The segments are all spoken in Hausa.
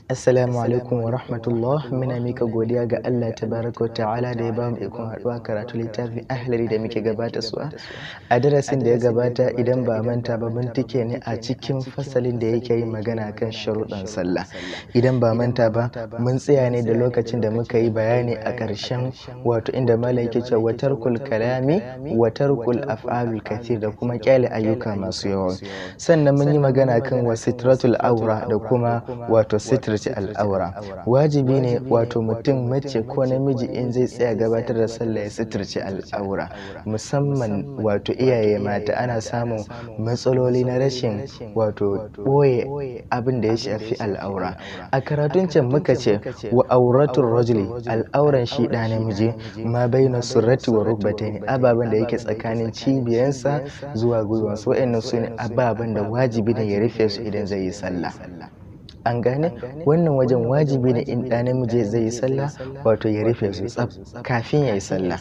Assalamu alaikum wa rahmatullah. Muna mika godiya ga Allah tabaraka wa ta'ala da ya ba mu ikon haɗuwa karatu littafin ahlari da muke gabata suwa. A darasin da ya gabata idan ba manta ba mun tike ne a cikin fasalin da yake yin magana kan sharuɗan sallah. Idan ba manta ba mun tsaya ne da lokacin da muka yi bayani a ƙarshen wato inda malam yake cewa wa tarkul kalami wa tarkul af'alul kathir da kuma kyale ayyuka masu yawa. Sannan mun yi magana kan wasitratul aura da kuma wato sitratul al'aura. Wajibi ne wato mutum mace ko namiji in zai tsaya gabatar da sallah ya sitrace al'aura, musamman wato iyaye mata ana samun matsaloli na rashin wato ɓoye abin da ya shafi al'aura. A karatun can muka ce wa auratul rajuli, al'auran shi ɗa namiji, ma baina surrati wa rukbatayn, ababen da yake tsakanin cibiyansa zuwa gwiwansa. Wa'annan su ne ababen da wajibi ne ya rufe su idan zai yi sallah. An gane wannan wajen wajibi ne in ɗa namiji zai yi sallah wato ya rufe su tsaf kafin ya yi sallah.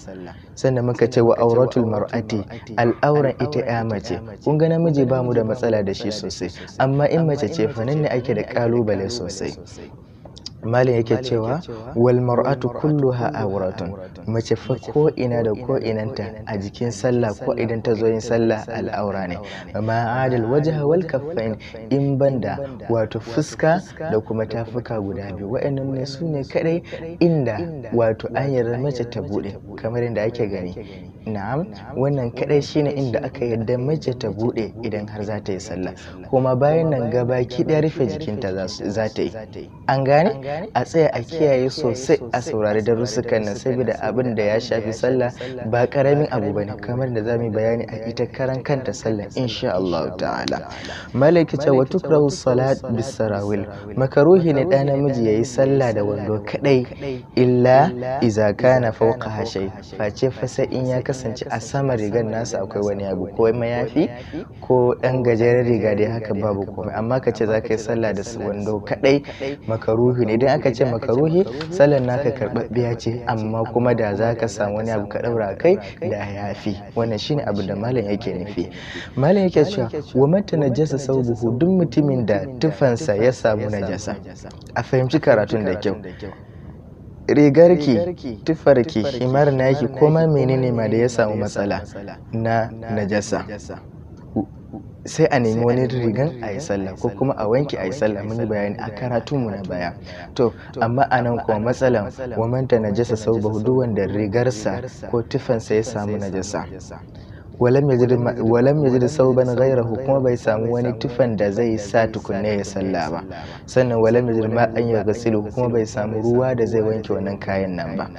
Sannan muka ce wa auratul mar'ati, al'auran ita ya mace. Kun ga namiji ba mu da matsala da shi sosai, amma in mace ce fa nan ne ake da ƙalubale sosai. Malin yake cewa wal mar'atu kulluha awratun, mace fa ko ina da ko inanta a jikin sallah ko idan ta zo yin sallah al'aura ne. Ma adal wajha wal kaffain, in banda wato fuska da kuma tafuka guda biyu. Wa'annan ne su ne kadai inda wato an yarda mace ta bude kamar yadda ake gani. Na'am, wannan kadai shine inda aka yarda mace ta bude idan har za ta yi sallah. Kuma bayan nan gabaki ɗaya rufe jikinta za ta yi. An gane? A tsaya a kiyaye sosai a saurari darussukan nan saboda abin da ya shafi sallah ba karamin abu bane, kamar da zamu bayani a ita karan kanta sallah insha Allah ta'ala. Malaka ce wa tukrahu salat bis sarawil, makaruhi ne da namiji yayi sallah da wando kadai illa iza kana fawqa hashay, face fa sai in ya kasance a sama rigar nasa akwai wani abu ko mayafi ko dan gajeren riga dai haka babu komai. Amma kace zaka yi sallah da wando kadai makaruhi ne. Idan aka ce makaruhi sallar naka karɓaɓɓiya ce, amma kuma da za ka samu wani abu ka ɗaura kai da yafi. Wannan shine abin da malam yake nufi. Malam yake cewa wa mata najasa saubuhu, duk mutumin da tufansa ya samu najasa. A fahimci karatun da kyau. Rigarki, tufarki, himar naki, koma menene ma da ya samu matsala na najasa, sai a nemi wani rigan a yi sallah ko kuma a wanke a yi sallah. Mun yi bayani a karatunmu na baya. To amma a nan kuma matsalan wa manta najasa sau duk wanda rigarsa ko tufansa ya samu najasa, walam yajid sauban ghayrahu, kuma bai samu wani tufan da zai sa tukunne ya sallah ba. Sannan walam yajid ma an yaghsilu, kuma bai samu ruwa da zai wanke wannan kayan nan ba.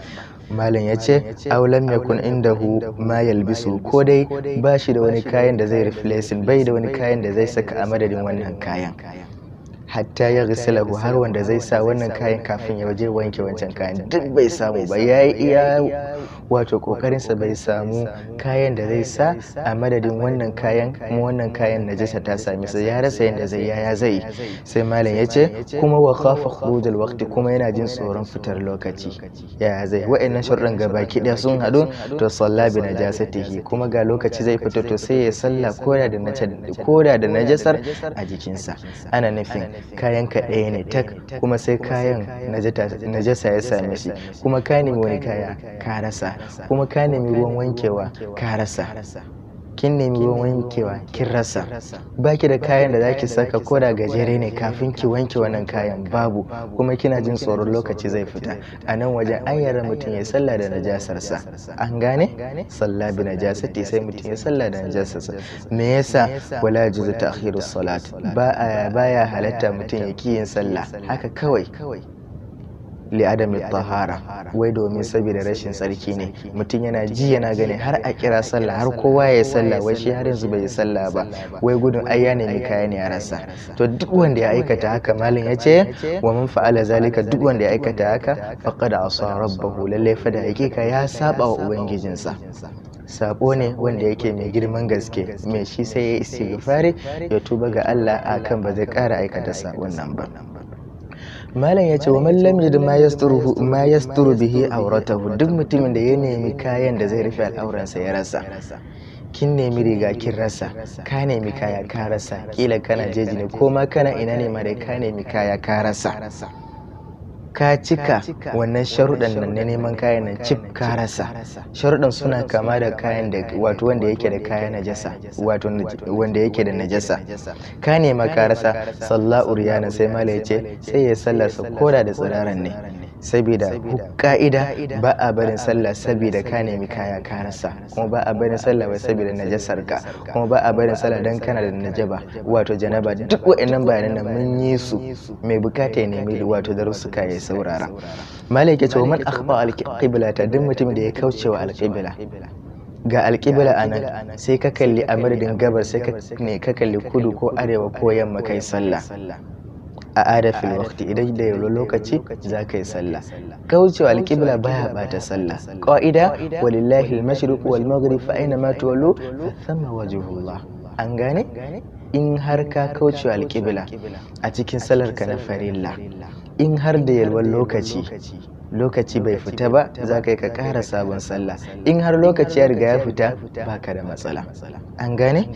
Malam ya ce aulam yakun indahu ma yalbisu, ko dai ba shi da wani kayan da zai replacing, bai da wani kayan da zai saka a madadin wannan kayan, hatta ya gisilahu, har wanda zai sa wannan kayan kafin ya waje wanke wancan kayan duk bai samu ba. Ya yi iya wato kokarinsa bai samu kayan da zai sa a madadin wannan kayan, kuma wannan kayan najasa ta same sa, ya rasa yadda zai yaya zai. Sai malam ya ce kuma wa khafa khurujal waqti, kuma yana jin tsoron fitar lokaci, yaya zai. Wa'annan sharuɗan gabaki ɗaya sun haɗu, to salla bi najasatihi, kuma ga lokaci zai fito, to sai ya salla koda da najasar a jikinsa. Ana nufin kayan ka ɗaya ne tak, kuma sai kayan najasa ya same shi, kuma ka nemi wani kaya ka rasa, kuma ka nemi ruwan wankewa ka rasa, kin nemi ruwan wankewa kin rasa, baki da kayan da zaki saka ko da gajere ne kafin ki wanke wannan kayan babu, kuma kina jin tsoron lokaci zai fita. A nan wajen an yarda mutum ya sallah da najasarsa. An gane? Sallah bi najasati, sai mutum ya sallah da najasarsa. Me yasa? Wala yajuzu ta'khirus salat, baya halatta mutum ya ki yin sallah haka kawai li adami tahara, wai domin saboda rashin tsarki ne. Mutum yana ji yana gani har a kira sallah, har kowa ya sallah, wai shi har yanzu bai yi sallah ba, wai gudun ai ya nemi kaya ne ya rasa. To duk wanda ya aikata haka, malam ya ce wa man fa'ala zalika, duk wanda ya aikata haka faqad asa rabbahu, lalle fa da hakika ya saba wa ubangijinsa. Sabo ne wanda yake mai girman gaske, mai shi sai ya istighfari ya tuba ga Allah akan ba zai ƙara aikata sabon nan ba. Malam ya ce wa man lam yajid ma yasturu bihi auratahu, duk mutumin da ya nemi kayan da zai rufe al'auransa ya rasa. kin nemi riga kin rasa, ka nemi kaya ka rasa, kila kana jeji ne ko ma kana ina ne ma dai ka nemi kaya ka rasa, ka cika wannan sharuɗan nan na neman kayan nan cif ka rasa. Sharuɗan suna kama da kayan da wato wanda yake da kaya najasa, wato wanda yake da najasa, ka nema ka rasa, salla uriyana sai mala ya ce sai ya sallarsa koda da tsiraran ne, saboda ka'ida ba a barin sallah saboda ka nemi kaya ka rasa, kuma ba a barin sallah ba saboda najasar ka, kuma ba a barin sallah dan kana da najaba wato janaba. Duk waɗannan bayanan nan mun yi su, mai bukata ya nemi wato darussuka ya saurara. Malik ya ce man akhfa al-qibla, ta duk mutum da ya kauce wa al-qibla, ga alƙibla a nan sai ka kalli a madadin gabar sai ka kalli kudu ko arewa ko yamma kai sallah a adafin wakti, idan da yau lokaci za ka yi sallah. Kaucewa alƙibla baya bata sallah. Ƙa'ida walillahi al-mashriq wal maghrib fa aina ma tuwallu fa thamma wajhullah. An gane? In har ka kaucewa alƙibla a cikin salar ka na farilla, in har da yalwan lokaci bai fita ba za ka yi ka ƙara sabon sallah, in har lokaci ya riga ya fita baka da matsala. An gane?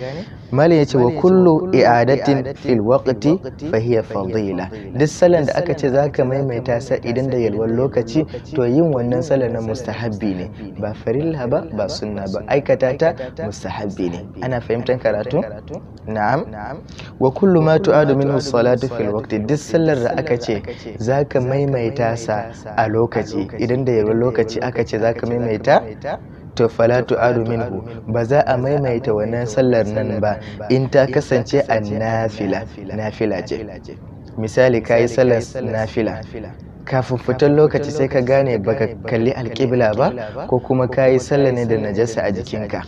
Malam ya ce wa kullu i'adatin fil waqti fa hiya fadila, duk sallan da aka ce za ka maimaita sa idan da yalwan lokaci to yin wannan sallar na mustahabbi ne, ba farilla ba ba sunna ba, aikata ta mustahabbi ne. Ana fahimtar karatu? Na'am. Wa kullu ma tu'adu minhu salatu fil waqti, duk sallar da aka ce za ka maimaita sa a lokaci, idan da yalwan lokaci aka ce za ka maimaita to fala tu'adu minhu, ba za a maimaita wannan sallar nan ba in ta kasance a nafila ce. Misali kayi sallar nafila, kafin fitar lokaci sai ka gane baka kalli alƙibla ba, ko kuma kayi sallar ne da najasa a jikinka,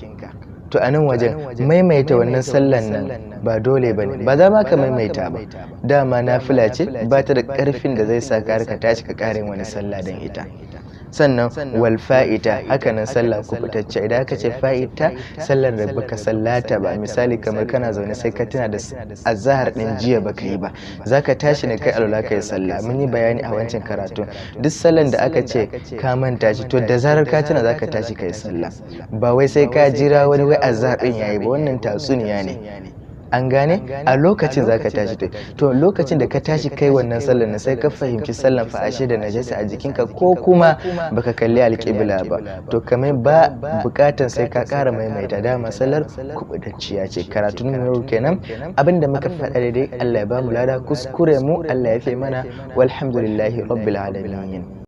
to a nan wajen maimaita wannan sallan nan ba dole ba ne, ba za ma ka maimaita ba, dama nafila ce ba ta da ƙarfin da zai sa ka tashi ka ƙarin wani sallah don ita. Sannan wal fa'ita, hakanan sallah ku fitacce, idan aka ce fa'ita sallar da baka sallata ba, misali kamar kana zaune sai ka tuna da azhar din jiya baka yi ba, zaka tashi ne kai alwala kai sallah. Mun yi bayani a wancan karatu, duk sallan da aka ce ka manta shi to da zarar ka tuna zaka tashi kai sallah, ba wai sai ka jira wani wai azhar din yayi ba, wannan tatsuniya ne. An gane? A lokacin za ka tashi, to lokacin da ka tashi kai wannan sallar na sai ka fahimci sallar fa ashe da najasa a jikinka, ko kuma baka kalli alƙibla ba, to kamar ba bukatan sai ka ƙara maimaita, dama sallar kubutacciya ce. Karatun mu kenan, abinda muka faɗa daidai Allah ya bamu lada, kuskure mu Allah ya fi mana, walhamdulillahi rabbil alamin.